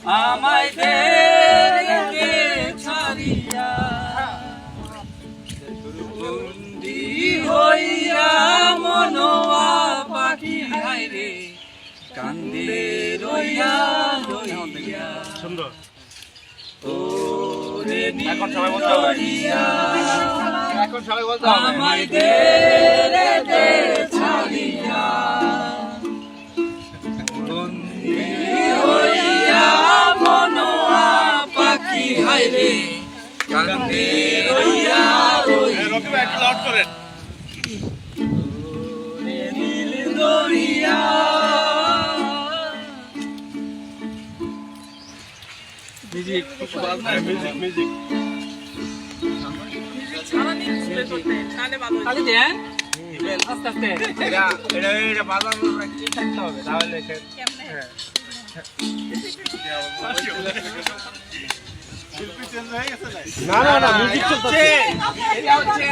আমায় দে ছাড়িয়া বন্দি হইয়া মনোয়া পাখি হায়রে কান্দে রইয়া রইয়া সুন্দর। ওরে এখন সবাই বলতে হবে। নিয়া এখন সবাই বলতে হবে। আমায় দে ছাড়িয়া বন্দি হইয়া মনোয়া পাখি হায়রে কান্দে রইয়া রইয়া রকি ভাই একটু লাউড করেন। ওরে নীল দরিয়া মিউজিক মিউজিক খালি দেন আস্তে আস্তে এটা বাজানো কি থাকতে হবে তাহলে শিল্পী চেঞ্জ হয়ে গেছে। না না না মিউজিক চলছে। এটা হচ্ছে